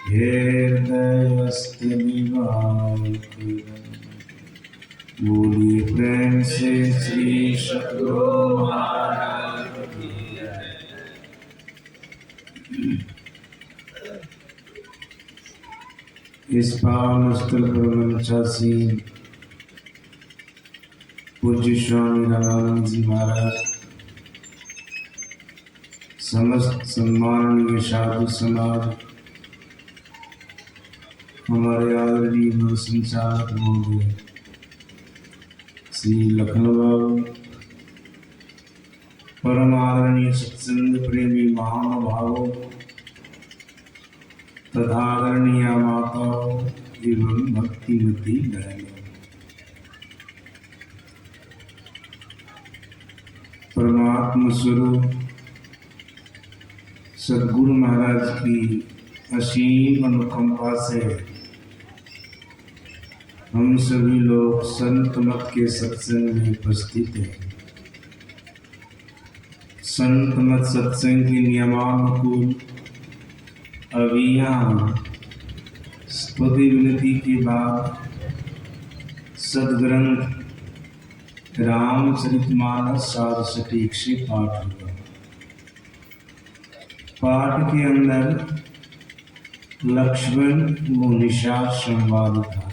हृदयस्थ निवास बोलिए प्रेम से श्री सद्गुरु महाराज की जय। इस पावन स्थल पर मंचासीन पूज्य स्वामी रामानंद जी महाराज, समस्त सम्माननीय साधु समाज, हमारे आदरणीय गुरु संचालक महोदय श्री लखनऊ बाबू, परम आदरणीय सत्संग प्रेमी महानुभावों तथा आदरणीय माताओं एवं भक्तिमती बहनों, परमात्मा स्वरूप सद्गुरु महाराज की असीम अनुकंपा से हम सभी लोग संत मत के सत्संग में उपस्थित हैं। संत मत सत्संग के नियमानुकूल अभी यहाँ स्तुति विनती के बाद सदग्रंथ रामचरितमानस सार सटीक से पाठ हुआ। पाठ के अंदर लक्ष्मण मुनिषा संवाद था।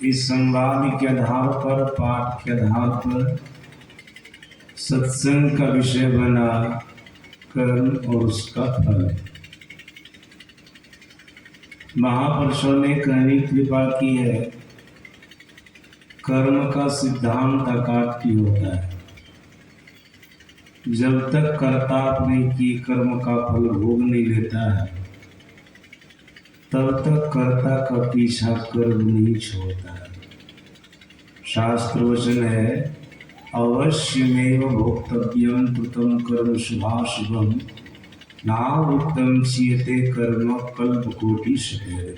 इस संवाद के आधार पर, पाठ के आधार पर सत्संग का विषय बना कर्म और उसका फल। महापुरुषों ने कहनी कृपा की है, कर्म का सिद्धांत अकाट्य होता है। जब तक कर्ता अपने की कर्म का फल भोग नहीं लेता है, तब तक कर्ता का पीछा कर्म नहीं छोड़ता है। शास्त्र वचन है, अवश्यमेव भोक्तव्यम कृतं कर्म शुभाशुभम नावृत्तं क्षीयते कर्म कल्पकोटि शतैः।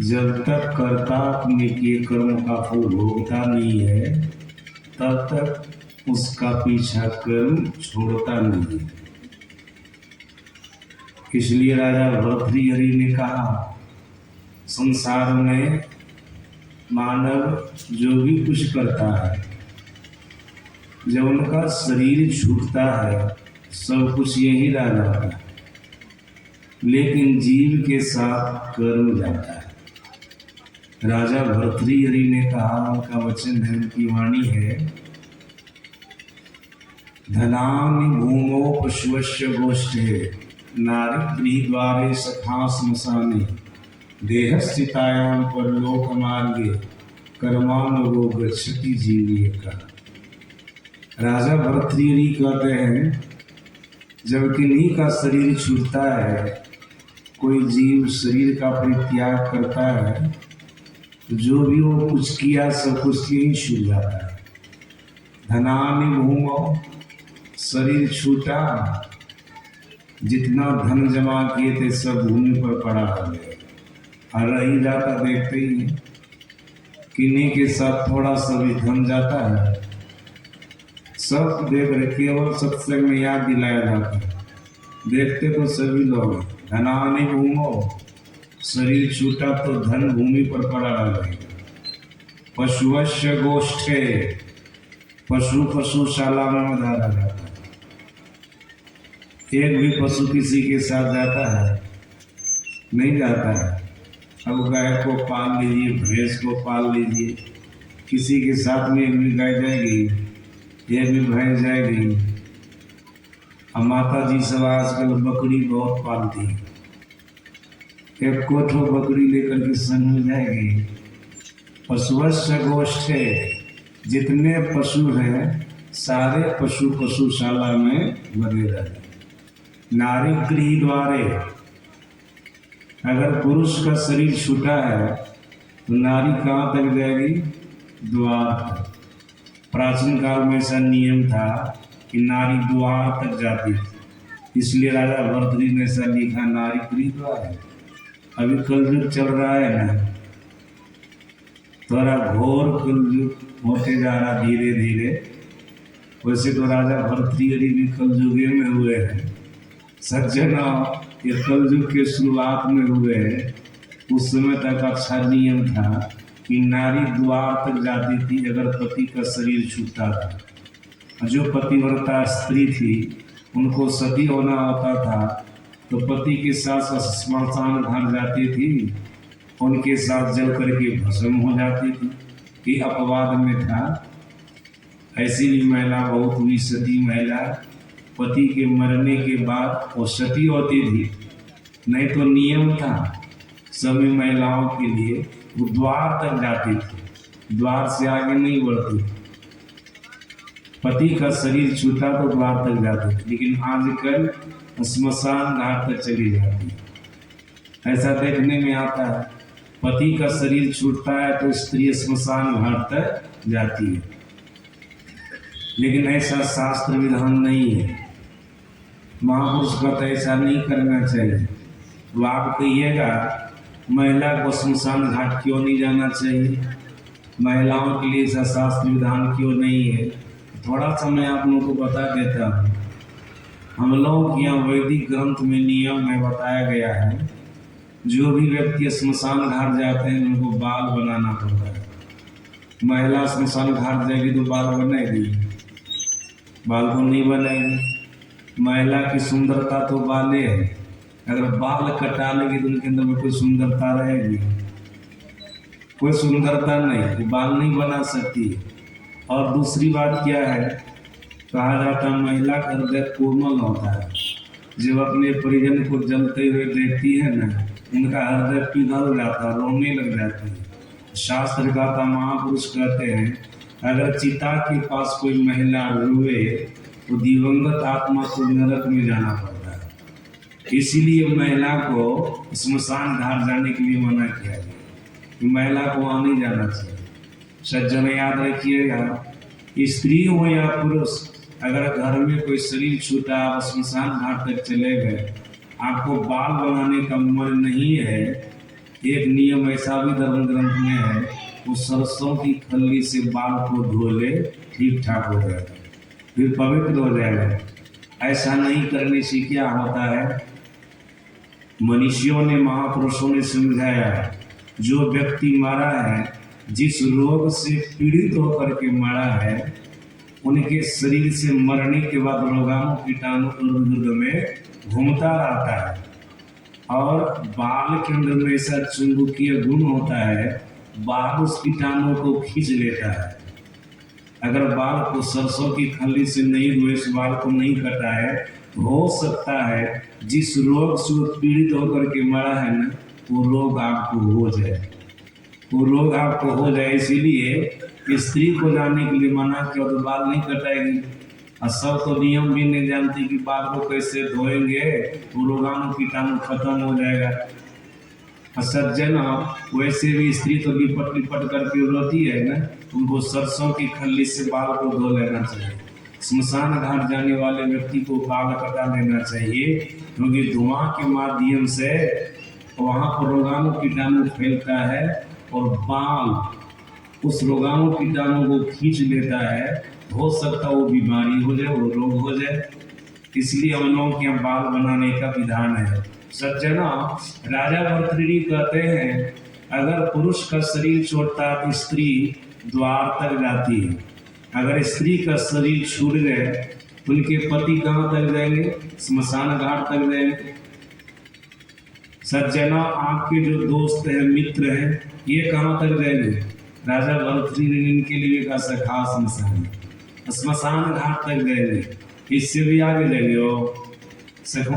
जब तक कर्ता अपने के कर्म का फल भोगता नहीं है, तब तक उसका पीछा कर्म छोड़ता नहीं है। इसलिए राजा भर्तृहरि ने कहा, संसार में मानव जो भी कुछ करता है, जब उनका शरीर छूटता है, सब कुछ यही रह जाता है, लेकिन जीव के साथ कर्म जाता है। राजा भर्तृहरि ने कहा, उनका वचन है, उनकी वाणी है, धनानि भूमो पशुवस्य गोष्ठे नारीगृहद्वारे सखा श्मशाने देहस्थितायां परलोक मार्गे कर्मानुगो गच्छति जीविये का। राजा भर्तृहरि कहते हैं, जब किन्हीं का शरीर छूटता है, कोई जीव शरीर का परित्याग करता है, तो जो भी वो कुछ किया सब कुछ यही छूट जाता है। धनानि भूमो, शरीर छूटा, जितना धन जमा किए थे सब भूमि पर पड़ा है, और रही जाता देखते ही किन्हीं के साथ थोड़ा सा भी धन जाता है, सब देख रहे, केवल सत्संग में याद दिलाया जाता है। देखते तो सभी लोग, धनानि भूमो, शरीर छूटा तो धन भूमि पर पड़ा रहेगा। पशुवश्य गोष्ठे, पशु पशुशाला में धारा जाता है। एक भी पशु किसी के साथ जाता है? नहीं जाता है। अब गाय को पाल लीजिए, भैंस को पाल लीजिए, किसी के साथ में एक भी गाय जाएगी, एक भी भैंस जाएगी। अब माता जी सब आजकल बकरी बहुत पालती है, एक कोठो बकरी लेकर के संग में जाएगी। पशुवश्य गोष्ठे, जितने पशु हैं सारे पशु पशुशाला में बने रहे। नारी गृह द्वारे, अगर पुरुष का शरीर छूटा है तो नारी कहाँ तक जाएगी? द्वार तक। प्राचीन काल में ऐसा नियम था कि नारी द्वार तक जाती थी, इसलिए राजा भर्तृहरि ने ऐसा लिखा, नारी गृह द्वार। अभी कलयुग चल रहा है ना, थोड़ा घोर कलयुग होते जा रहा धीरे धीरे। वैसे तो राजा भर्तृहरि भी कलयुगे में हुए हैं। सज्जना, ये कलयुग के शुरुआत में हुए हैं। उस समय तक अच्छा नियम था कि नारी द्वार तक जाती थी अगर पति का शरीर छूटता था। जो पतिव्रता स्त्री थी उनको सती होना होता था तो पति के साथ श्मशान घाट जाती थी, उनके साथ जल करके भस्म हो जाती थी। ये अपवाद में था। ऐसी भी महिला बहुत हुई, सती महिला, पति के मरने के बाद वो सती होती थी। नहीं तो नियम था सभी महिलाओं के लिए, वो द्वार तक जाती थी, द्वार से आगे नहीं बढ़ती। पति का शरीर छूटा तो द्वार तक जाती थी, लेकिन आजकल श्मशान घाट तक चली जाती है। ऐसा देखने में आता है, पति का शरीर छूटता है तो स्त्री श्मशान घाट तक जाती है, लेकिन ऐसा शास्त्र विधान नहीं है। महापुरुष का तो ऐसा नहीं करना चाहिए। तो आप कहिएगा महिला को श्मशान घाट क्यों नहीं जाना चाहिए, महिलाओं के लिए ऐसा शास्त्र विधान क्यों नहीं है? थोड़ा सा मैं आप लोगों को बता देता हूँ। हम लोगों के यहाँ वैदिक ग्रंथ में नियम में बताया गया है, जो भी व्यक्ति श्मशान घाट जाते हैं उनको बाल बनाना पड़ता है। महिला श्मशान घाट जाएगी तो बाल बनेगी? बाल को नहीं बनाएगी। महिला की सुंदरता तो बालें है, अगर बाल कटा लेगी तो उनके अंदर में कोई सुंदरता रहेगी? कोई सुंदरता नहीं, बाल नहीं बना सकती। और दूसरी बात क्या है, कहा जाता है महिला का हृदय कोमल होता है। जब अपने परिजन को जलते हुए देखती है ना, उनका हृदय पिघल जाता है, रोने लग जाती है। शास्त्र कहता, महापुरुष कहते हैं, अगर चिता के पास कोई महिला रोए तो दिवंगत आत्मा को नरक में जाना पड़ता है। इसीलिए महिला को श्मशान घाट जाने के लिए मना किया गया कि महिला को वहाँ नहीं जाना चाहिए। सज्जन याद रखिएगा, स्त्री हो या पुरुष, अगर घर में कोई शरीर छूटा, आप श्मशान घाट तक चले गए, आपको बाल बनाने का मन नहीं है, एक नियम ऐसा भी धर्म ग्रंथ में है, वो सरसों की खल्ली से बाल को धो ले, ठीक ठाक हो जाएगा, फिर पवित्र हो जाएगा। ऐसा नहीं करने से क्या होता है, मनुष्यों ने, महापुरुषों ने समझाया, जो व्यक्ति मरा है, जिस रोग से पीड़ित होकर के मरा है, उनके शरीर से मरने के बाद रोगाणु कीटाणु इर्द-गिर्द में घूमता रहता है और बाल के अंदर में ऐसा चुंबकीय गुण होता है, बाल उस कीटाणु को खींच लेता है। अगर बाल को सरसों की खल्ली से नहीं धोए, इस बाल को नहीं कटाए, तो हो सकता है जिस रोग से पीड़ित होकर के मरा है ना, वो रोग आपको हो जाए, वो रोग आपको हो जाए। इसीलिए स्त्री को जाने के लिए मना किया, तो बाल नहीं कटाएगी। और सब तो नियम भी नहीं जानती कि बाल को कैसे धोएंगे तो रोगाणु कीटाणु खत्म हो जाएगा। और सज्जन, वैसे भी स्त्री तो लिपट लिपट करके रोती है ना, उनको सरसों की खल्ली से बाल को धो लेना चाहिए। श्मशान घाट जाने वाले व्यक्ति को बाल कटा लेना चाहिए, क्योंकि धुआं के माध्यम से वहाँ पर रोगाणु कीटाणु फैलता है और बाल उस रोगाणु कीटाणु को खींच लेता है। हो सकता है वो बीमारी हो जाए, वो रोग हो जाए। इसलिए हम लोगों के यहाँ बाल बनाने का विधान है। सज्जना, राजा भर्तृहरि कहते हैं, अगर पुरुष का शरीर छोड़ता तो स्त्री द्वार तक जाती है। अगर स्त्री का शरीर छूट गए तो उनके पति कहाँ तक जाएंगे? श्मशान घाट तक जाएंगे। सज्जना, आपके जो दोस्त हैं, मित्र हैं, ये कहाँ तक जाएंगे? राजा भर्तृहरि इनके लिए का सखा श्मशान घाट तक जाएंगे। इससे भी आगे जाएंगे, वो सखा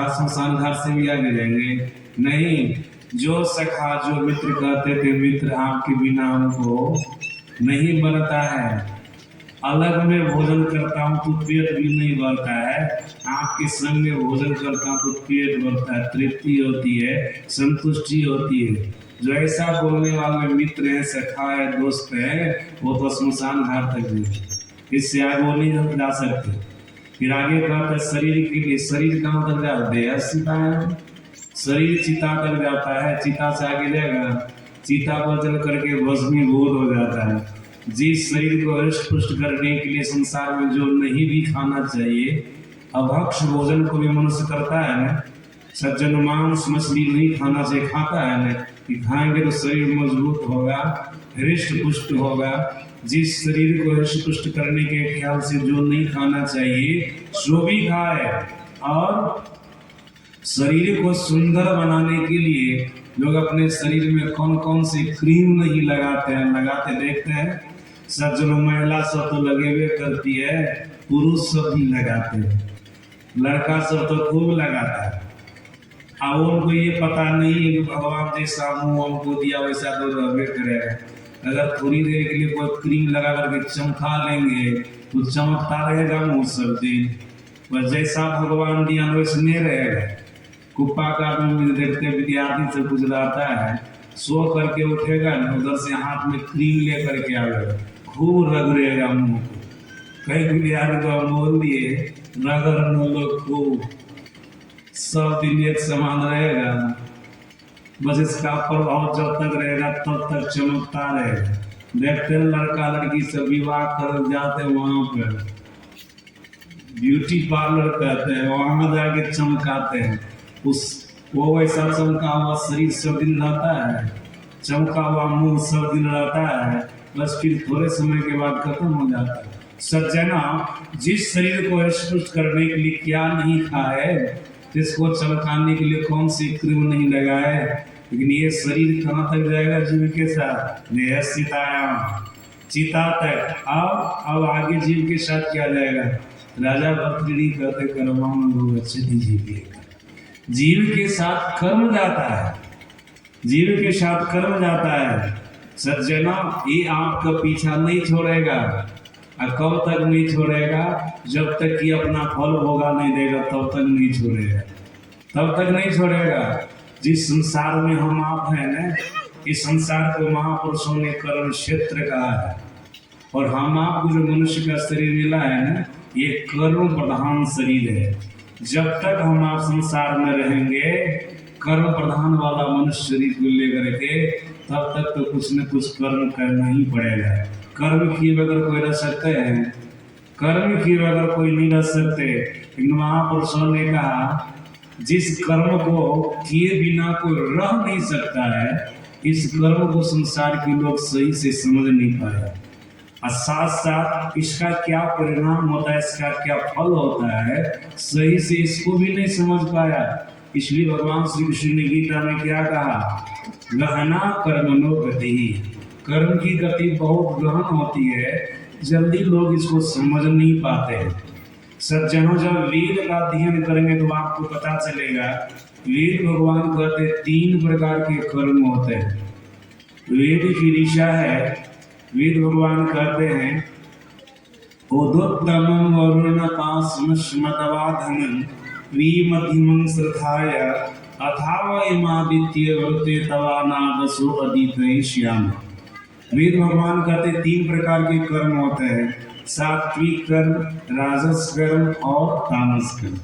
श्मशान घाट से भी आगे जाएंगे? नहीं। जो सखा, जो मित्र कहते थे, मित्र आपके बिना हमको नहीं बनता है, अलग में भोजन करता हूँ तो पेट भी नहीं भरता है, आपके संग में भोजन करता हूँ तो पेट भरता है, तृप्ति होती है, संतुष्टि होती है। जो ऐसा बोलने वाले मित्र हैं, सखा है, दोस्त है, वो तो श्मशान घाट तक जाए, इससे आगे वो नहीं जा सकते। फिर आगे कहता है शरीर के लिए, शरीर कहाँ तक जाता है? चिता है, शरीर चिता तक जाता है, चिता से आगे जाएगा, चिता पर चल करके भस्मीभूत हो जाता है। जिस शरीर को हृष्ट पुष्ट करने के लिए संसार में जो नहीं भी खाना चाहिए, अभक्ष भोजन को भी मनुष्य करता है ना। सज्जन मांस मछली नहीं खाना चाहिए, खाता है ना कि खाएंगे तो शरीर मजबूत होगा, हृष्ट पुष्ट होगा। जिस शरीर को हृष्ट पुष्ट करने के ख्याल से जो नहीं खाना चाहिए सो भी खाए। और शरीर को सुंदर बनाने के लिए लोग अपने शरीर में कौन कौन सी क्रीम नहीं लगाते हैं, लगाते देखते हैं। सज्जन महिला सब तो लगे हुए करती है, पुरुष सब भी लगाते हैं, लड़का सब तो खूब लगाता है। अब उनको ये पता नहीं है कि भगवान जैसा मुंह हमको दिया वैसा तो रहबे करेगा। अगर थोड़ी देर के लिए कोई क्रीम लगा करके चमका लेंगे तो चमकता रहेगा मुंह सब दिन, बस जैसा भगवान दिया वैसने रहेगा। कुप्पा का आदमी देखते विद्यार्थी से कुछ रहता है, सो करके उठेगा न, उधर से हाथ में क्रीम ले करके आएगा, खूब रगड़ेगा मुंह को। कई विद्यार्थी को बोल दिए रगड़ लोग खूब, सब दिन एक समान रहेगा, बस इसका प्रभाव जब तक रहेगा तब तक चमकता रहेगा। देखते हैं लड़का लड़की से विवाह कर जाते हैं, वहां पर ब्यूटी पार्लर कहते हैं, वहां जाके चमकाते हैं। उस वो वैसा चमका हुआ शरीर सब दिन रहता है, चमका हुआ मुंह सब दिन रहता है, बस फिर थोड़े समय के बाद खत्म हो जाता है। सज्जना, जिस शरीर को स्पुष्ट करने के लिए क्या नहीं खाए, जिसको चमकाने के लिए कौन सी क्रीम नहीं लगाए, लेकिन ये शरीर कहाँ तक जाएगा जीव के साथ? सीतायाम चिता तक। अब आगे जीव के साथ क्या जाएगा? राजा भर्तृहरि कहते कर्म अच्छे दीजिए। जीव के साथ कर्म जाता है, जीव के साथ कर्म जाता है। सज्जना, ये आपका पीछा नहीं छोड़ेगा। और कब तक नहीं छोड़ेगा? जब तक कि अपना फल भोगा नहीं देगा तब तक नहीं छोड़ेगा, तब तक नहीं छोड़ेगा। जिस संसार में हम आप हैं ना, इस संसार को महापुरुषों ने कर्म क्षेत्र कहा है, और हम आपको जो मनुष्य का शरीर मिला है ना, ये कर्म प्रधान शरीर है। जब तक हम आप संसार में रहेंगे कर्म प्रधान वाला मनुष्य शरीर को लेकर के, तब तक तो कुछ न कुछ कर्म करना ही पड़ेगा। कर्म किए बगैर कोई रह सकते हैं? कर्म किए बगैर कोई नहीं रह सकते। लेकिन महापुरुषों ने कहा जिस कर्म को किए बिना कोई रह नहीं सकता है, इस कर्म को संसार के लोग सही से समझ नहीं पाए, और साथ साथ इसका क्या परिणाम होता है, इसका क्या फल होता है, सही से इसको भी नहीं समझ पाया। इसलिए भगवान श्री कृष्ण ने गीता में क्या कहा? गहना कर्मणो गति। कर्म की गति बहुत गहन होती है, जल्दी लोग इसको समझ नहीं पाते हैं। सज्जनों, जब वेद का अध्ययन करेंगे तो आपको पता चलेगा वेद भगवान कहते 3 प्रकार के कर्म होते हैं। वेद की दिशा है, वेद भगवान कहते हैं उदोत्तमं वरुणपाशं स्मतवाधनं विमध्यमं श्रद्धाय अथावयमादित्य वर्ते तवानादसो अदितयिष्यामि। वेद भगवान कहते 3 प्रकार के कर्म होते हैं, सात्विक कर्म, राजस कर्म और तामस कर्म।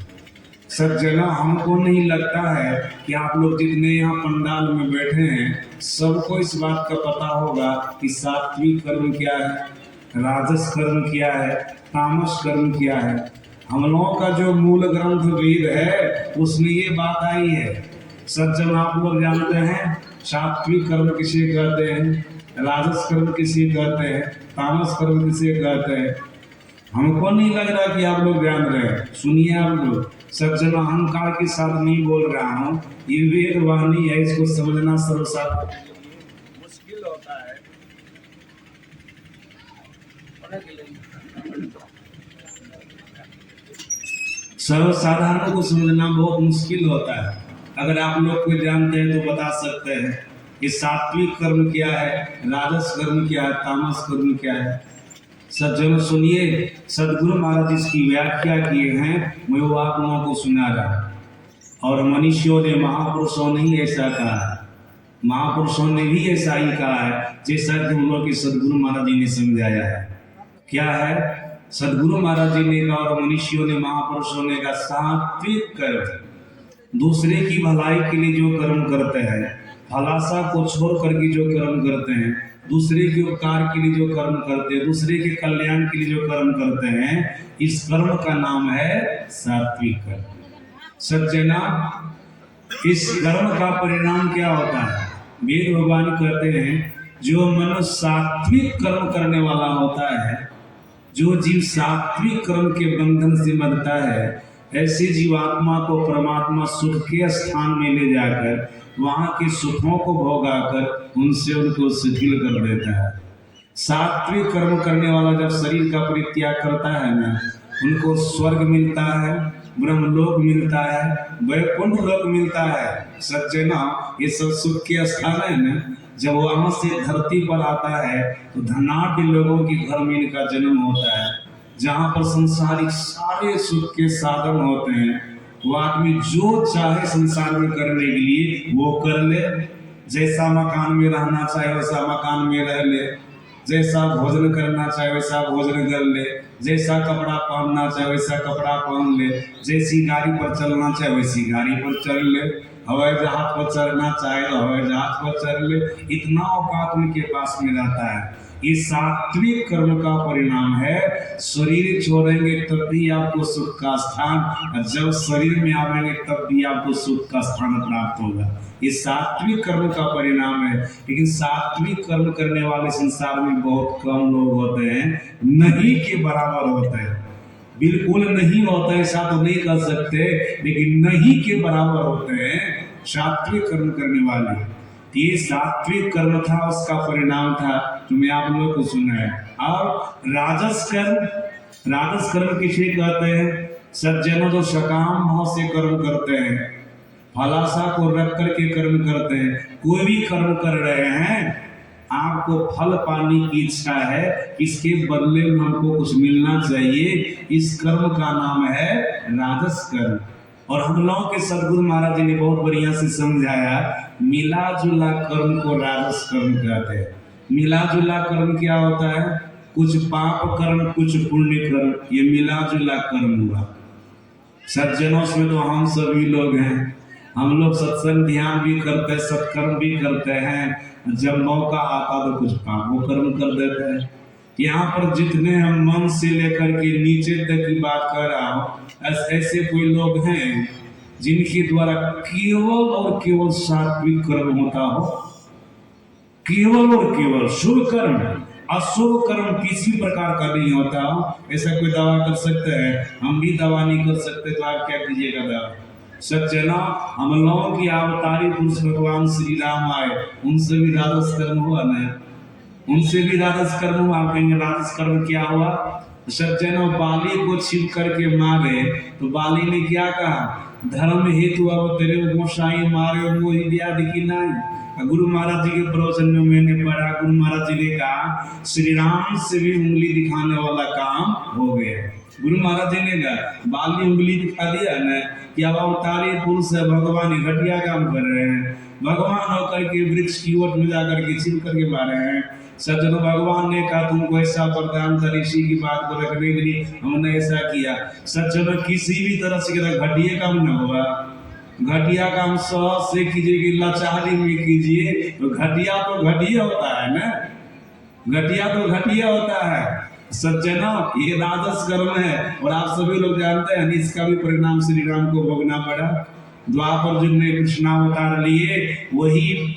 सज्जना, हमको नहीं लगता है कि आप लोग जितने यहाँ पंडाल में बैठे हैं सबको इस बात का पता होगा कि सात्विक कर्म क्या है, राजस कर्म क्या है, तामस कर्म क्या है। हम लोगों का जो मूल ग्रंथ वेद है उसमें ये बात आई है। सज्जन, आप लोग जानते हैं सात्विक कर्म किसे कहते हैं, राजस कर्म किसे कहते हैं, तामस कर्म किसे कहते हैं? हमको नहीं लग रहा कि आप लोग जान रहे हैं। सुनिए आप लोग, सज्जन, अहंकार के साथ नहीं बोल रहा हूँ, ये वेद वाणी है, इसको समझना सर्वसाधारण मुश्किल होता है। सर्वसाधारण को समझना बहुत मुश्किल होता है। अगर आप लोग कोई जानते हैं तो बता सकते हैं कि सात्विक कर्म क्या है, राजस कर्म क्या है, तामस कर्म क्या है। सज्जनों सुनिए, सदगुरु महाराज इसकी व्याख्या किए हैं, मैं वो आप लोगों को सुना रहा। और मनुष्यों ने, महापुरुषों ने ही ऐसा कहा है, महापुरुषों ने भी ऐसा ही कहा है जैसा कि हम लोग के सदगुरु महाराज जी ने समझाया है। क्या है? सदगुरु महाराज जी ने कहा और मनुष्यों ने, महापुरुषों ने कहा सात्विक कर्म, दूसरे की भलाई के लिए जो कर्म करते हैं फलासा को छोड़ करके जो कर्म करते हैं, दूसरे के उपकार के लिए जो कर्म करते हैं, दूसरे के कल्याण के लिए जो कर्म करते हैं, इस कर्म का नाम है सात्विक कर्म। सज्जना, इस कर्म का परिणाम क्या होता है? वेद भगवान कहते हैं जो मनुष्य सात्विक कर्म करने वाला होता है, जो जीव सात्विक कर्म के बंधन से बंधता है, ऐसे जीवात्मा को परमात्मा सुख के स्थान में ले जाकर वहां के सुखों को भोगाकर उनसे उनको शिथिल कर देता है। सात्विक कर्म करने वाला जब शरीर का परित्याग करता है ना, उनको स्वर्ग मिलता है, ब्रह्मलोक मिलता है, वैकुंठ लोक मिलता है। सज्जना, ये सब सुख के स्थान है ना। जब वहां से धरती पर आता है तो धनाढ़ लोगों के घर में इनका जन्म होता है, जहां पर संसारिक सारे सुख के साधन होते हैं। वो आदमी जो चाहे संसार में करने के लिए वो कर ले। जैसा मकान में रहना चाहे वैसा मकान में रह ले, जैसा भोजन करना चाहे वैसा भोजन कर ले, जैसा कपड़ा पहनना चाहे वैसा कपड़ा पहन ले, जैसी गाड़ी पर चलना चाहे वैसी गाड़ी पर चल ले, हवाई जहाज पर चढ़ना चाहे तो हवाई जहाज पर चढ़ ले। इतना औकात उनके पास में रहता है। ये सात्विक कर्म का परिणाम है। शरीर छोड़ेंगे तब भी आपको सुख का स्थान, और जब शरीर में आवेंगे तब भी आपको सुख का स्थान प्राप्त होगा। ये सात्विक कर्म का परिणाम है। लेकिन सात्विक कर्म करने वाले संसार में बहुत कम लोग होते हैं, नहीं के बराबर होते हैं। बिल्कुल नहीं होता, ऐसा तो नहीं कर सकते, लेकिन नहीं के बराबर होते हैं सात्विक कर्म करने वाले। ये सात्विक कर्म था, उसका परिणाम था जो मैं आप लोगों को सुनाया। और राजस कर्म किसे कहते हैं? सज्जनों जो सकाम भाव से कर्म करते हैं, फलासा को रख करके कर्म करते हैं। कोई भी कर्म कर रहे हैं, आपको फल पाने की इच्छा है, इसके बदले में हमको कुछ मिलना चाहिए, इस कर्म का नाम है राजस कर्म। और हम लोगों के सदगुरु महाराज जी ने बहुत बढ़िया से समझाया, मिला जुला कर्म को राजस कर्म कहते हैं। मिला जुला कर्म क्या होता है? कुछ पाप कर्म, कुछ पुण्य कर्म, ये मिला जुला कर्म हुआ। सज्जनों में तो हम सभी लोग हैं। हम लोग सत्संग ध्यान भी करते हैं, सत्कर्म भी करते हैं। जब मौका आता तो कुछ पापों कर्म कर देते हैं। यहाँ पर जितने हम मन से लेकर के नीचे तक की बात कर रहा हूँ, ऐसे कोई लोग हैं जिनके द्वारा केवल और केवल सात्विक कर्म होता हो, केवल और केवल शुभ कर्म, अशुभ कर्म किसी प्रकार का नहीं होता हो। ऐसा कोई दावा कर सकते हैं? हम भी दावा नहीं कर सकते, तो आप क्या कीजिएगा दावा? सज्जना, हम लोगों की अवतारी पुरुष भगवान श्री राम आए, उनसे भी राजस कर्म हुआ ना, उनसे भी राजस कर्म हुआ। आप कहेंगे राजस कर्म क्या हुआ? सज्जनों, बाली को छिप करके मारे तो बाली ने क्या कहा? धर्म हेतु अब तेरे गोसाई मारे मोहि दिया दिखी नहीं। गुरु महाराज जी के प्रवचन में मैंने पढ़ा, गुरु महाराज जी ने कहा श्री राम से भी उंगली दिखाने वाला काम हो गया। गुरु महाराज जी ने कहा बाली उंगली दिखा दिया ना कि अब अवतारी पुरुष है, भगवान घटिया काम कर रहे हैं। भगवान होकर के वृक्ष की ओट में जाकर के छिप करके मारे हैं। सज्जनों, भगवान ने कहा तुमको ऐसा वरदान था ऋषि की बात को रखने के लिए, हमने ऐसा किया। सज्जनों, किसी भी तरह से घटिया काम न होगा। घटिया काम सहज से कीजिए कि लाचारी में कीजिए, तो घटिया तो घटिया होता है ना, घटिया तो घटिया होता है। सज्जनों, ये राजस कर्म है और आप सभी लोग जानते हैं इसका भी परिणाम श्री राम को भोगना पड़ा। द्वापर युग में कृष्णावतार लिए, वही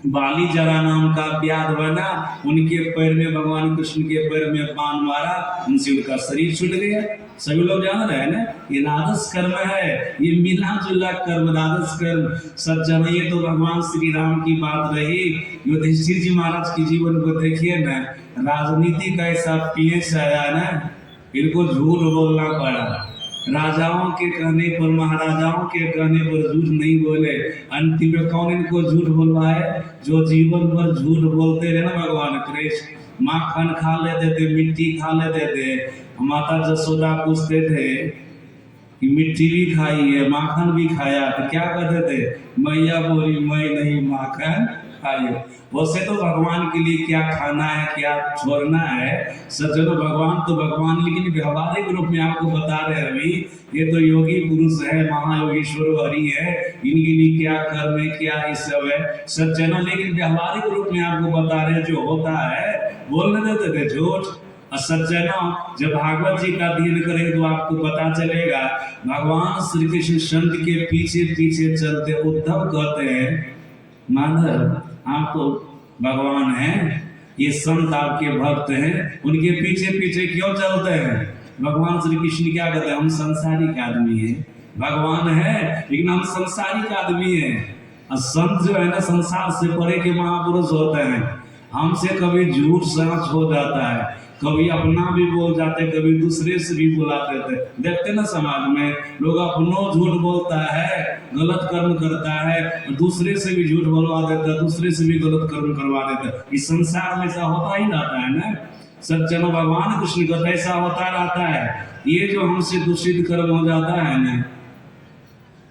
बाली जरा नाम का व्याध बना, उनके पैर में भगवान कृष्ण के पैर में बाण मारा, उनसे उनका शरीर छूट गया। सभी लोग जान रहे हैं ना, ये राजस कर्म है, ये मिला जुला कर्म, राजस कर्म। सज्जन, ये तो भगवान श्री राम की बात रही। युधिष्ठिर जी महाराज के जीवन को देखिए ना, राजनीति का ऐसा पेश आया ना, इनको झूठ बोलना पड़ा। राजाओं के कहने पर, महाराजाओं के कहने पर झूठ नहीं बोले। अंतिम में कौन इनको झूठ बोलवाए? जो जीवन भर झूठ बोलते रहे ना भगवान कृष्ण। माखन खा लेते थे, मिट्टी खा लेते थे। माता जसोदा पूछते थे कि मिट्टी भी खाई है, माखन भी खाया, तो क्या कहते थे? मैया बोली मैं नहीं माखन खाइए। वैसे तो भगवान के लिए क्या खाना है क्या छोड़ना है सज्जनों, भगवान तो भगवान, लेकिन व्यवहारिक रूप में आपको बता रहे हैं अभी ये तो योगी पुरुष है, महायोगेश्वर हरि है, इनके लिए क्या कर्म है क्या ये सब है सज्जनों। लेकिन व्यवहारिक रूप में आपको बता रहे हैं जो होता है, बोलने देते थे झूठ। सज्जनों जब भागवत जी का अध्ययन करेंगे तो आपको पता चलेगा भगवान श्री कृष्ण संत के पीछे पीछे चलते। उद्धव कहते हैं माधव आप तो भगवान हैं, ये संत आपके भक्त हैं, उनके पीछे पीछे क्यों चलते हैं? भगवान श्री कृष्ण क्या कहते हैं? हम संसारिक आदमी हैं, भगवान है लेकिन हम संसारिक आदमी हैं। और संत जो है ना संसार से परे के महापुरुष होते हैं। हमसे कभी झूठ सच हो जाता है, कभी अपना भी बोल जाते, कभी दूसरे से भी बुला देते। देखते ना समाज में लोग अपनों झूठ बोलता है, गलत कर्म करता है, दूसरे से भी झूठ बोलवा देता है, दूसरे से भी गलत कर्म करवा देता है। इस संसार में ऐसा होता ही रहता है ना सज्जनों। भगवान कृष्ण का ऐसा होता रहता है। ये जो हमसे दूषित कर्म हो जाता है ना,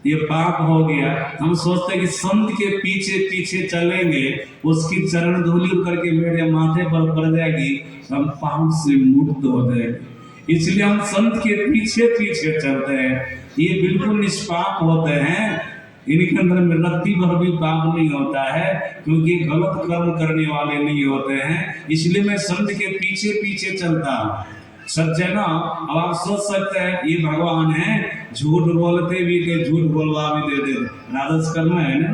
ये पाप हो गया। हम सोचते हैं कि संत के पीछे पीछे चलेंगे, उसकी चरण धूलि करके मेरे माथे पर पड़ जाएगी, हम पाप से मुक्त हो जाएंगे। इसलिए हम संत के पीछे पीछे चलते हैं। ये बिल्कुल निष्पाप होते हैं, इनके अंदर में रत्ती भर भी पाप नहीं होता है, क्योंकि गलत कर्म करने वाले नहीं होते हैं। इसलिए मैं संत के पीछे पीछे चलता हूँ सज्जनों। अब आप सोच सकते हैं ये भगवान है, झूठ बोलते भी थे, झूठ बोलवा भी देते थे। राजस कर्म है ना,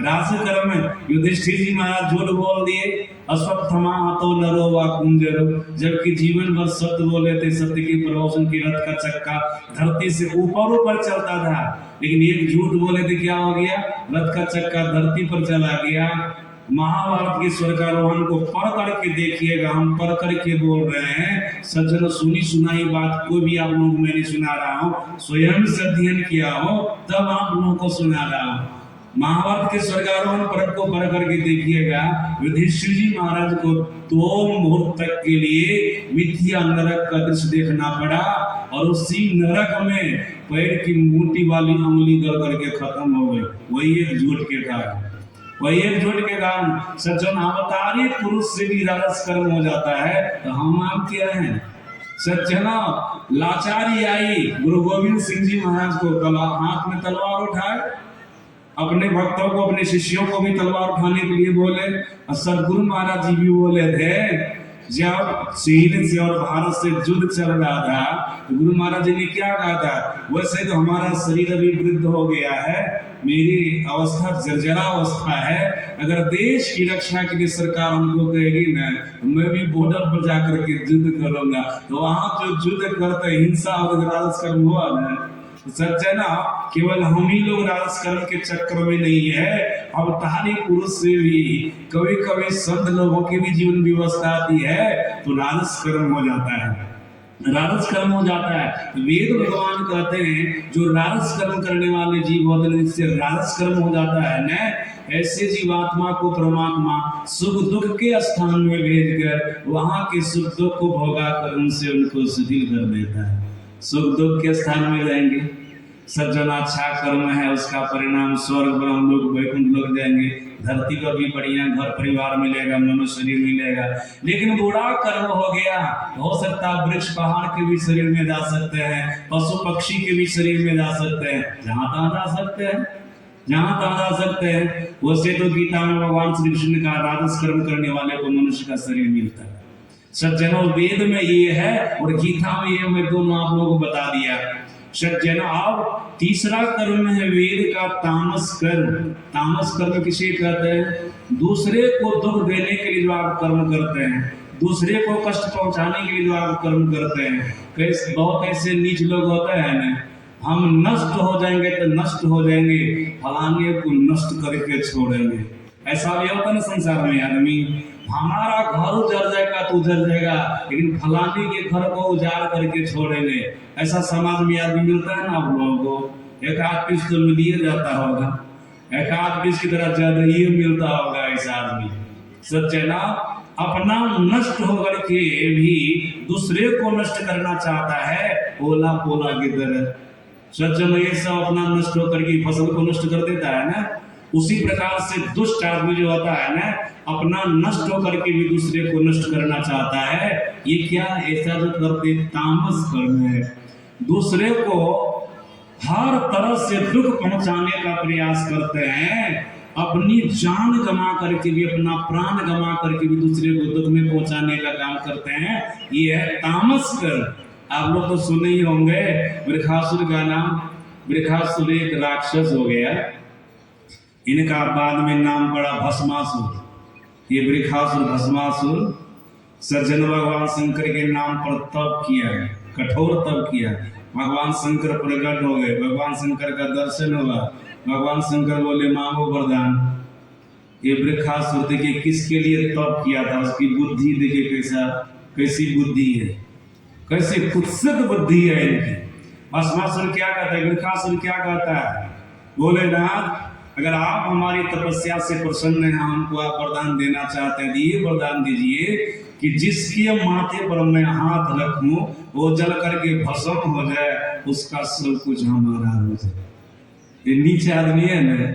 राजस कर्म है। युधिष्ठिर जी महाराज झूठ बोल दिए, अश्वत्थामा तो नरो वा कुंजरो, जबकि जीवन भर सत्य बोले थे, सत्य के प्रवचन की रथ का चक्का धरती से ऊपर ऊपर चलता था। लेकिन एक झूठ बोले थे, क्या हो गया? रथ का चक्का धरती पर चला गया। महाभारत के स्वर्गारोहण को पढ़ करके देखिएगा, हम पढ़ करके बोल रहे हैं सज्जनों। सुनी सुनाई बात कोई भी आप लोगों को मैं नहीं सुना रहा हूँ, स्वयं से अध्ययन किया हो तब आप लोगों को सुना रहा हूँ। महाभारत के स्वर्गारोहण पर्व को पढ़ करके देखिएगा, युधिष्ठिर जी महाराज को 2 मुहूर्त तक के लिए मिथ्या नरक का दृश्य देखना पड़ा, और उसी नरक में पैर की मोटी वाली उंगली गल करके खत्म हो गई। वही एक झूठ के कारण, वही एक झूठ के कारण सज्जन अवतारी पुरुष से भी राजस कर्म हो जाता है। तो हम आप क्या हैं सज्जना? लाचारी आई, गुरु गोविंद सिंह जी महाराज को हाथ में तलवार उठाए, अपने भक्तों को अपने शिष्यों को भी तलवार उठाने के लिए बोले। और सदगुरु महाराज जी भी बोले थे, जब चीन से और भारत से युद्ध चल रहा था तो गुरु महाराज जी ने क्या कहा था? वैसे तो हमारा शरीर अभी वृद्ध हो गया है, मेरी अवस्था जर्जरा अवस्था है, अगर देश की रक्षा के लिए सरकार हमको कहेगी ना तो मैं भी बॉर्डर पर जाकर के युद्ध करूंगा। तो वहां जो युद्ध करते हिंसा और राजस कर्म हुआ ना सज्जना, केवल हम ही लोग राजस कर्म के चक्कर में नहीं है, अवतारी पुरुष से भी कभी कभी संत लोगों की भी जीवन व्यवस्था आती है तो राजस कर्म हो जाता है, राजस कर्म हो जाता है। वेद भगवान कहते हैं जो राजस कर्म करने वाले जीव होते हैं जिससे राजस कर्म हो जाता है न, ऐसे जीवात्मा को परमात्मा सुख दुख के स्थान में भेजकर वहां के सुख दुख को भोगा कर उनसे उनको शिथिल कर देता है। सुख दुख के स्थान में जाएंगे सज्जन, अच्छा कर्म है उसका परिणाम स्वर्ग ब्रह्म लोक वैकुंठ लोक जाएंगे, धरती पर भी बढ़िया घर परिवार मिलेगा, मनुष्य शरीर मिलेगा। लेकिन बुरा कर्म हो गया, हो सकता है वृक्ष पहाड़ के भी शरीर में जा सकते हैं, पशु पक्षी के भी शरीर में जा सकते हैं, जहां तहां जा सकते हैं, जहां तहां जा सकते हैं। वैसे तो गीता में भगवान श्री कृष्ण का राजस कर्म करने वाले को मनुष्य का शरीर मिलता है सज्जनों। वेद में ये है और गीता में ये मैं दोनों आप लोगों को बता दिया सज्जन। अब तीसरा कर्म है वेद का तामस कर्म। तामस कर्म किसे कहते हैं? दूसरे को दुख देने के लिए जो आप कर्म करते हैं, दूसरे को कष्ट पहुंचाने के लिए जो आप कर्म करते हैं। कैसे बहुत ऐसे नीच लोग होते हैं ना, हम नष्ट हो जाएंगे तो नष्ट हो जाएंगे, फलाने को नष्ट करके छोड़ेंगे। ऐसा भी होता है ना संसार में आदमी, हमारा घर उजड़ जाएगा तो उजड़ जाएगा, लेकिन फलाने के घर को उजाड़ करके छोड़ेंगे। ऐसा समाज में आदमी मिलता है ना आप लोगों को, एक आध पीस तो मिल ही जाता होगा, एक आध पीस की तरह ज्यादा ही मिलता होगा ऐसा आदमी सज्जना। अपना नष्ट होकर के भी दूसरे को नष्ट करना चाहता है, ओला पोला की तरह सज्जन। ये सब अपना नष्ट होकर के फसल को नष्ट कर देता है ना, उसी प्रकार से दुष्ट आदमी जो होता है ना, अपना नष्ट होकर के भी दूसरे को नष्ट करना चाहता है। ये क्या ऐसा जो करते तामस कर्म है, दूसरे को हर तरह से दुख पहुंचाने का प्रयास करते हैं, अपनी जान गंवा करके भी, अपना प्राण गंवा करके भी दूसरे को दुख में पहुंचाने का काम करते हैं। ये है तामस कर्म। आप लोग तो सुने ही होंगे वृखासुर का नाम। वृखासुर एक राक्षस हो गया, इनका बाद में नाम पड़ा भस्मासुर। ये वृखासुर भस्मासुर सज्जन भगवान शंकर के नाम पर तप किया, कठोर तप किया। भगवान शंकर प्रकट हो गए, भगवान शंकर का दर्शन हुआ, भगवान शंकर बोले मांगो वरदान। ये वृखासुर देखिए किसके लिए तप किया था, उसकी बुद्धि देखिए कैसी बुद्धि है, कैसी कुत्सित बुद्धि है इनकी। भस्मासुर क्या कहता है, वृखासुर क्या कहता है, बोले नाथ अगर आप हमारी तपस्या से प्रसन्न हैं, हमको आप वरदान देना चाहते हैं, ये वरदान दीजिए कि जिसके माथे पर मैं हाथ रखूं वो जल करके भस्म हो जाए, उसका सब कुछ हमारा हो जाए। ये नीचे आदमी है ना,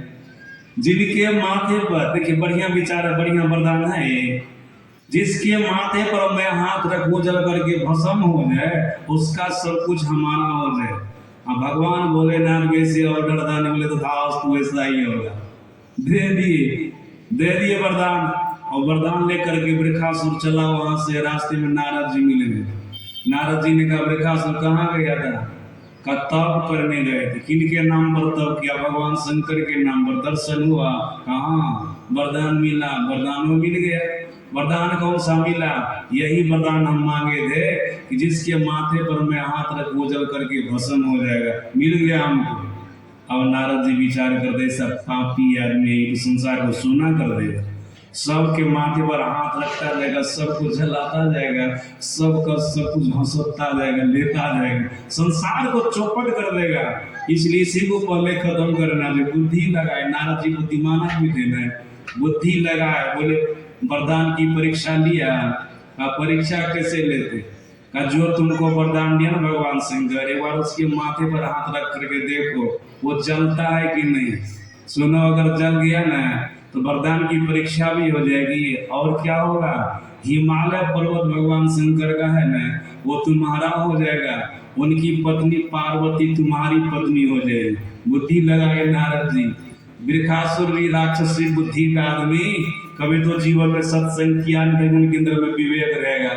जिनके माथे पर देखिए बढ़िया विचार है, बढ़िया वरदान है ये, जिसके माथे पर मैं हाथ रखूं जल करके भस्म हो जाए, उसका सब कुछ हमारा हो जाए। अब भगवान बोले ना वैसे ऑर्डर दाने बोले तो था वैसा ही होगा। दे दिए वरदान, और वरदान लेकर के वृखासुर चला वहां से। रास्ते में नारद जी मिले गए। नारद जी ने कहा वृखासुर कहाँ गया था, का तप करने गए थे। किनके नाम पर तप किया, भगवान शंकर के नाम पर। दर्शन हुआ, कहाँ वरदान मिला, वरदान में मिल गया। वरदान कौन सा मिला, यही वरदान हम मांगे थे कि जिसके माथे पर मैं हाथ रख वो जल करके भस्म हो जाएगा, मिल गया हमको। अब नारद जी विचार कर दे, सब पापी आदमी संसार को सुना कर देगा, सबके माथे पर हाथ रखता जाएगा, सब कुछ जलाता जाएगा, सबका सब कुछ भसकता जाएगा, लेता जाएगा, संसार को चौपट कर देगा। इसलिए इसी को पहले खत्म करना, जो बुद्धि लगाए। नारद जी बुद्धिमान आदमी थे ना, बुद्धि लगाए, बोले वरदान की परीक्षा लिया। परीक्षा कैसे लेते, का जो तुमको वरदान दिया ना भगवान शंकर, एक बार उसके माथे पर हाथ रख करके देखो वो जलता है कि नहीं। सुनो अगर जल गया ना तो वरदान की परीक्षा भी हो जाएगी। और क्या होगा, हिमालय पर्वत भगवान शंकर का है ना, वो तुम्हारा हो जाएगा, उनकी पत्नी पार्वती तुम्हारी पत्नी हो जाएगी। बुद्धि लगाए नारद जी। वृखासुर भी राक्षसी बुद्धि का आदमी, कभी तो जीवन में सत्संग किया नहीं, उनके अंदर में विवेक रहेगा।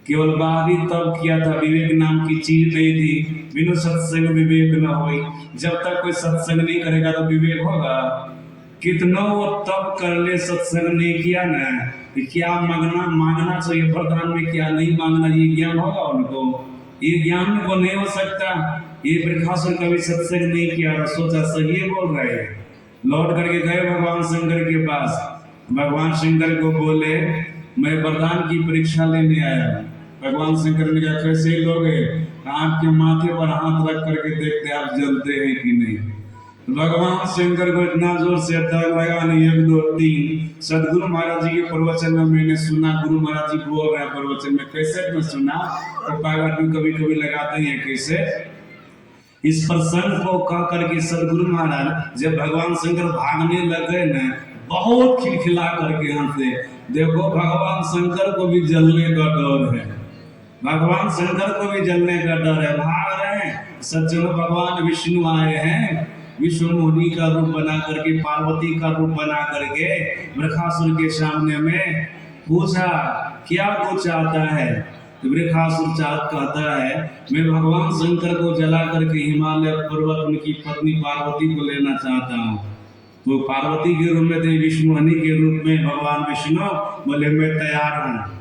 केवल बाहरी तब किया था, विवेक नाम की चीज नहीं थी। बिना सत्संग विवेक न हो। जब तक कोई सत्संग नहीं करेगा तो विवेक होगा। कितना वो तब कर ले, सत्संग नहीं किया ना, तो क्या मांगना चाहिए वरदान में, क्या नहीं मांगना, ये ज्ञान होगा उनको, ये ज्ञान उनको नहीं हो सकता। ये वृखासुर कभी सत्संग नहीं किया, सोचा सही बोल रहे हैं। लौट करके गए भगवान शंकर के पास। भगवान शंकर को बोले मैं वरदान की परीक्षा लेने आया। भगवान शंकर ने कहा कैसे लोगे, आपके माथे पर हाथ रख करके देखते आप जलते हैं कि नहीं। भगवान शंकर को इतना जोर से डर लगा नहीं, 1 2 3 सदगुरु महाराज जी के प्रवचन में मैंने सुना, गुरु महाराज जी बोल रहे हैं प्रवचन में, कैसे में सुना तो पागल कभी कभी लगाते हैं कैसे। इस प्रसंग को कह करके सदगुरु महाराज जब भगवान शंकर भागने लगे न, बहुत खिलखिला करके हंसे। देखो भगवान शंकर को भी जलने का डर है, भगवान शंकर को भी जलने का डर है, भाग रहे हैं। सज्जन भगवान विष्णु आए हैं, विष्णु मुनि का रूप बना करके, पार्वती का रूप बना करके वृखासुर के सामने में पूछा क्या कुछ आता है। वृखासुर चाँद कहता है मैं भगवान शंकर को जला करके हिमालय पर्वत उनकी पत्नी पार्वती को लेना चाहता हूँ। तो पार्वती के रूप में थे, विष्णु मुनि के रूप में भगवान विष्णु बोले मैं तैयार हूँ,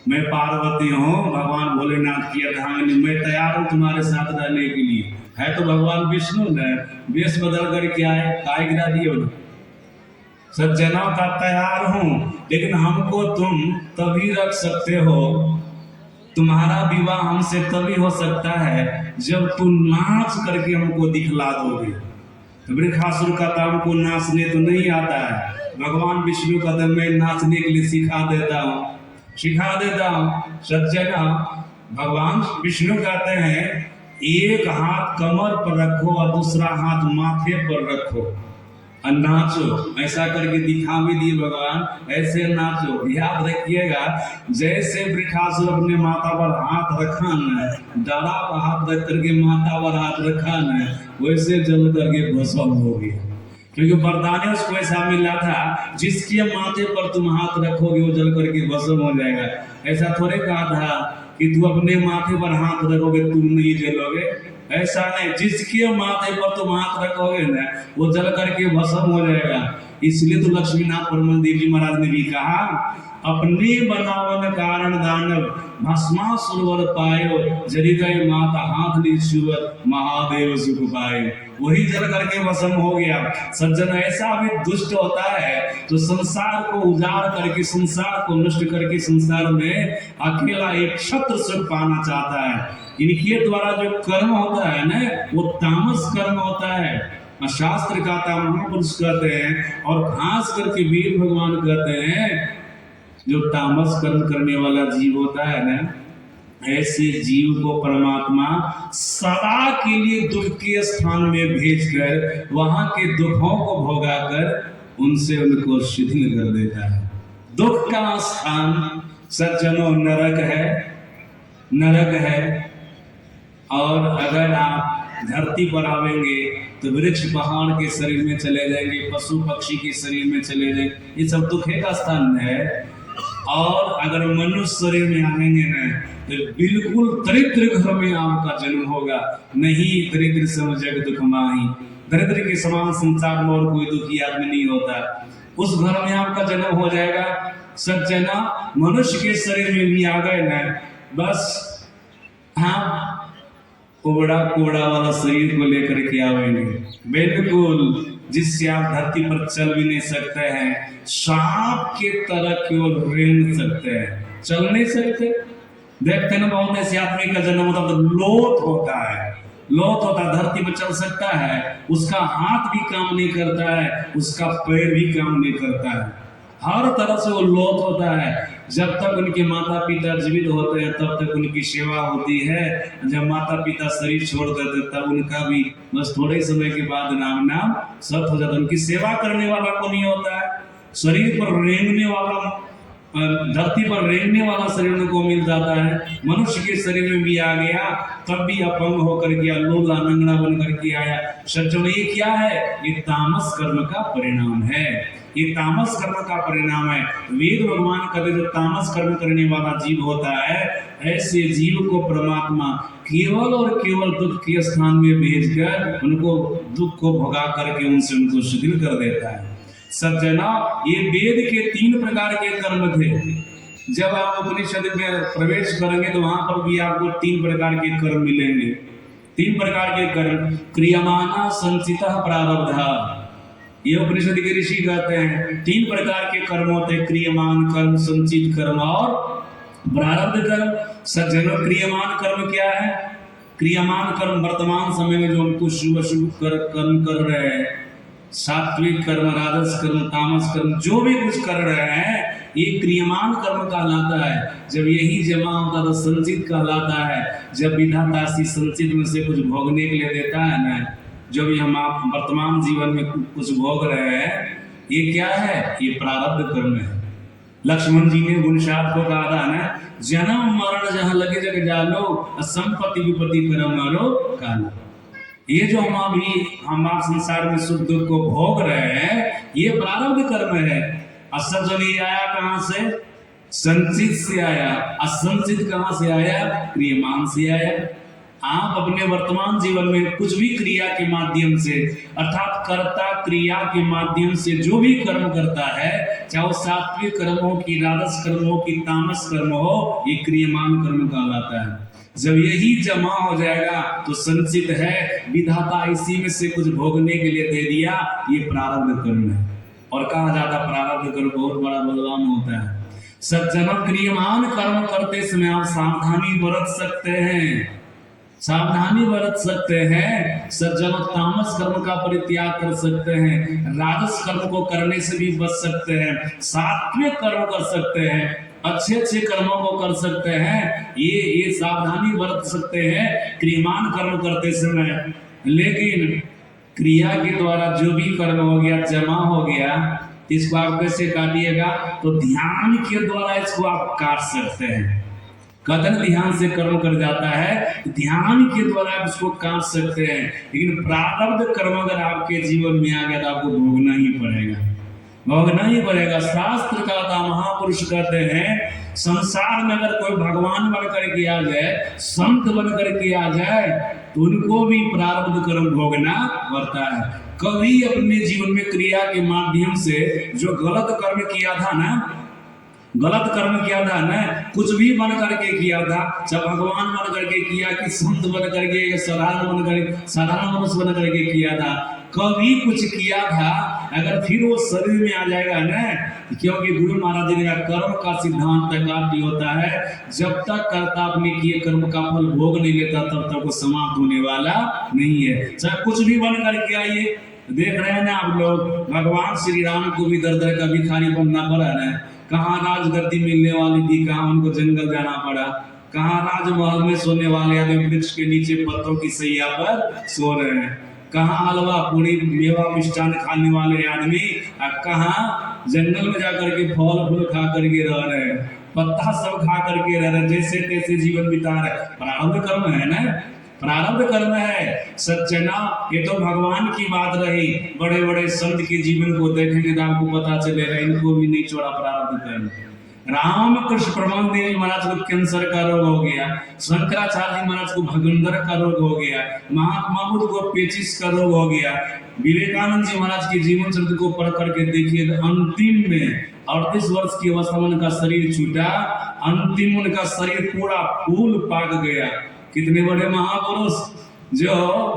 मैं पार्वती हूँ, भगवान भोलेनाथ की अर्धांगिनी, मैं तैयार हूँ तुम्हारे साथ रहने के लिए। है तो भगवान विष्णु ने वेश बदल कर के आए, काय गिरा दिए सज्जनों का तैयार हूँ, लेकिन हमको तुम तभी रख सकते हो, तुम्हारा विवाह हमसे तभी हो सकता है जब तुम नाच करके हमको दिखला दोगे। वृखासुर का तो हमको नाचने तो नहीं आता है, भगवान विष्णु का तो मैं नाचने के लिए सिखा देता हूँ। सज्जना भगवान विष्णु कहते हैं एक हाथ कमर पर रखो और दूसरा हाथ माथे पर रखो। और नाचो, ऐसा करके दिखा भी दिए भगवान, ऐसे नाचो। याद रखिएगा, जैसे वृषासुर अपने माता पर हाथ रखा न, डरा पर हाथ रख करके माता पर हाथ रखा न, वैसे जल करके भस्म हो गया। क्योंकि वरदान उसको ऐसा मिला था, जिसके माथे पर तुम हाथ रखोगे वो जल करके भस्म हो जाएगा। ऐसा थोड़े कहा था कि तू अपने माथे पर हाथ रखोगे तुम नहीं जलोगे, ऐसा नहीं। जिसके माथे पर तुम हाथ रखोगे ना, वो जल करके भस्म हो जाएगा। इसलिए तो लक्ष्मीनाथ परमदेव जी महाराज ने भी कहा, अपने बनावन कारण दानव भस्मासुर वर पायो, जरि गए माता हाथ ली छुअत महादेव सुख पाए। वही जल करके भस्म हो गया। सज्जन ऐसा भी दुष्ट होता है जो संसार को उजाड़ करके, संसार को नष्ट करके, संसार में अकेला एक छत्र सुख पाना चाहता है। इनके द्वारा जो कर्म होता है ना, वो तामस कर्म होता है। शास्त्र कहता है, महापुरुष कहते हैं, और खास करके वीर भगवान कहते हैं, जो तामस कर्म करने वाला जीव होता है ना, ऐसे जीव को परमात्मा सदा के लिए दुख के स्थान में भेजकर वहां के दुखों को भोगाकर उनसे उनको शिथिल कर देता है। दुख का स्थान सज्जनों नरक है, नरक है। और अगर आप धरती पर आवेंगे तो वृक्ष पहाड़ के शरीर में चले जाएंगे, पशु पक्षी के शरीर में चले जाएंगे, ये सब दुखे का स्थान है। और अगर मनुष्य शरीर में आएंगे ना, तो बिल्कुल दरिद्र घर में आपका जन्म होगा। नहीं दरिद्र समझे दुख माही, दरिद्र के समान संसार में और कोई दुखी आदमी नहीं होता। उस घर में आपका जन्म हो जाएगा। सज्जना, मनुष्य के शरीर में भी आ गए ना, बस हाँ कोड़ा कोड़ा वाला शरीर को लेकर के आवेंगे, बिल्कुल, जिससे आप धरती पर चल भी नहीं सकते हैं, सांप के तरह केवल रेंग सकते हैं, चल नहीं सकते। देखते ना, बहुत ऐसे आदमी का जन्म होता तो लोथ होता है, लोथ होता है, धरती पर चल सकता है, उसका हाथ भी काम नहीं करता है, उसका पैर भी काम नहीं करता है, हर तरह से वो लोथ होता है। जब तक उनके माता पिता जीवित होते हैं तब तक उनकी सेवा होती है। जब माता पिता शरीर छोड़ देते तब उनका भी बस थोड़े समय के बाद नाम सब हो जाता है। उनकी सेवा करने वाला को नहीं होता है। शरीर पर रेंगने वाला, धरती पर रेंगने वाला शरीर उनको मिल जाता है। मनुष्य के शरीर में भी आ गया तब भी अपंग होकर गया, लोला नंगड़ा बन करके आया। सज्जन, ये क्या है? ये तामस कर्म का परिणाम है, ये तामस कर्म का परिणाम है। वेद भगवान कहते जो तामस कर्म करने वाला जीव होता है, ऐसे जीव को परमात्मा केवल और केवल दुख के स्थान में भेजकर उनको दुख को भगा करके उनसे उनको शिथिल कर देता है। सज्जना, ये वेद के 3 प्रकार के कर्म थे। जब आप उपनिषद में प्रवेश करेंगे तो वहां पर भी आपको 3 प्रकार के कर्म मिलेंगे। 3 प्रकार के कर्म, क्रियमाणा संचिता प्रारब्धा। ये उपनिषद के ऋषि कहते हैं 3 प्रकार के कर्म होते हैं, क्रियमान कर्म, संचित कर्म और प्रारब्ध कर्म। सज्जनों, क्रियमान कर्म क्या है? क्रियमान कर्म वर्तमान समय में जो हमको शुभ शुभ कर्म कर रहे हैं, सात्विक कर्म, राजस कर्म, तामस कर्म, जो भी कुछ कर रहे हैं, ये क्रियमान कर्म कहलाता है। जब यही जमा होता तो संचित कहलाता है। जब विधाता संचित में से कुछ भोगने के लिए देता है ना, जो भी हम आप वर्तमान जीवन में कुछ भोग रहे हैं, ये क्या है? ये प्रारब्ध कर्म है। लक्ष्मण जी ने गुणसाद को कहा था ना, जन्म मरण जहां लगे जग जालो, संपत्ति विपत्ति कर्म मारो कालो। ये जो हम आप संसार में सुख दुख को भोग रहे हैं, ये प्रारब्ध कर्म है। असज्जन ये आया कहां से? संचित से आया। असंचित कहां से आया? क्रियमान से आया। आप अपने वर्तमान जीवन में कुछ भी क्रिया के माध्यम से, अर्थात कर्ता क्रिया के माध्यम से जो भी कर्म करता है, चाहे वो सात्विक कर्म हो कि राजस कर्म हो कि तामस कर्म हो, ये क्रियमान कर्म कहलाता है। जब यही जमा हो जाएगा तो संचित है, विधाता इसी में से कुछ भोगने के लिए दे दिया, ये प्रारब्ध कर्म है। और कहा जाता प्रारब्ध कर्म बहुत बड़ा बलवान होता है। सज्जनों, क्रियमान कर्म करते समय आप सावधानी बरत सकते हैं, सावधानी बरत सकते हैं। सज्जनों, तामस कर्म का परित्याग कर सकते हैं, राजस कर्म को करने से भी बच सकते हैं, सात्विक कर्म कर सकते हैं, अच्छे अच्छे कर्मों को कर सकते हैं। ये सावधानी बरत सकते हैं क्रियमान कर्म करते समय। लेकिन क्रिया के द्वारा जो भी कर्म हो गया, जमा हो गया, इसको आप कैसे काटिएगा? तो ध्यान के द्वारा इसको आप काट सकते हैं। कथन ध्यान से कर्म कर जाता है, ध्यान के द्वारा आप इसको काट सकते हैं। लेकिन प्रारब्ध कर्म अगर आपके जीवन में आ गया तो आपको भोगना ही पड़ेगा, भोगना ही पड़ेगा। शास्त्र कहता, महापुरुष कहते हैं, संसार में अगर कोई भगवान बन करके आ जाए, संत बन करके आ जाए, तो उनको भी प्रारब्ध कर्म भोगना पड़ता है। कभी अपने जीवन में क्रिया के माध्यम से जो गलत कर्म किया था ना, गलत कर्म किया था ना, कुछ भी बन करके किया था, चाहे भगवान बन करके किया कि संत बन करके, साधारण मनुष्य बन करके किया था, कभी कुछ किया था, अगर फिर वो शरीर में आ जाएगा ना, क्योंकि गुरु महाराज जी ने कहा कर्म का सिद्धांत काफी होता है, जब तक कर्ता अपने किए कर्म का फल भोग नहीं लेता तब तक वो समाप्त होने वाला नहीं है। चाहे कुछ भी बन करके आइए, देख रहे हैं ना आप लोग, भगवान श्री राम को भी दर दर का भिखारी बनना पड़ा ना, कहाँ राजगद्दी मिलने वाली थी, कहाँ उनको जंगल जाना पड़ा, कहाँ राजमहल में सोने वाले आदमी वृक्ष के नीचे पत्तों की सैया पर सो रहे हैं, कहाँ हलवा पूरी मेवा मिष्ठान खाने वाले आदमी कहाँ जंगल में जाकर के फल फूल खा करके रह रहे हैं, पत्ता सब खा करके रह रहे, जैसे तैसे जीवन बिता रहे। प्रारब्ध कर्म है ना, प्रारब्ध कर्म है। सज्जना, ये तो भगवान की बात रही, बड़े बड़े संत के जीवन को देखेंगे तो आपको पता चलेगा इनको भी नहीं छोड़ा प्रारब्ध कर्म। रामकृष्ण परमहंस महाराज को कैंसर का रोग हो गया, शंकराचार्य महाराज को भगंदर का रोग हो गया, महात्मा बुद्ध को पेचिस का रोग हो गया, विवेकानंद जी महाराज के जीवन चरित्र को पढ़ करके देखिए, अंतिम में 38 वर्ष की अवस्था में उनका शरीर छूटा, अंतिम उनका शरीर पूरा फूल पाक गया। कितने बड़े महापुरुष, जो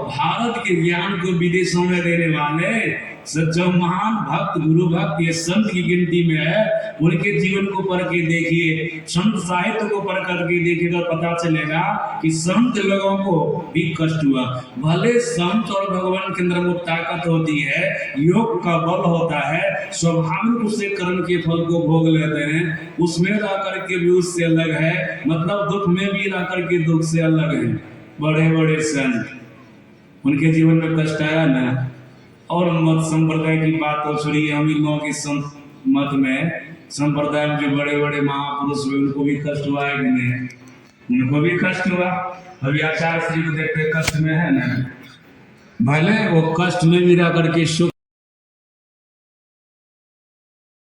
भारत के ज्ञान को विदेशों में देने वाले, जो महान भक्त गुरु भक्त ये संत की गिनती में है, उनके जीवन को पढ़ के देखिए, संत साहित्य को पढ़ करके देखिएगा, पता चलेगा कि संत लोगों को भी कष्ट हुआ। भले संत और भगवान के अंदर वो ताकत होती है, योग का बल होता है, स्वाभाविक उससे कर्म के फल को भोग लेते हैं, उसमें रह करके भी उससे अलग है, मतलब दुख में भी रह करके दुख से अलग है। बड़े बड़े संत, उनके जीवन में कष्ट आया ना। और मत संप्रदाय की बात तो छोड़िए, हम इन लोगों के मत में, संप्रदाय में जो बड़े बड़े महापुरुष हुए उनको भी कष्ट हुआ है कि नहीं? उनको भी कष्ट हुआ। अभी आचार्य श्री को देखते कष्ट में है ना, भले वो कष्ट में भी रह करके सुख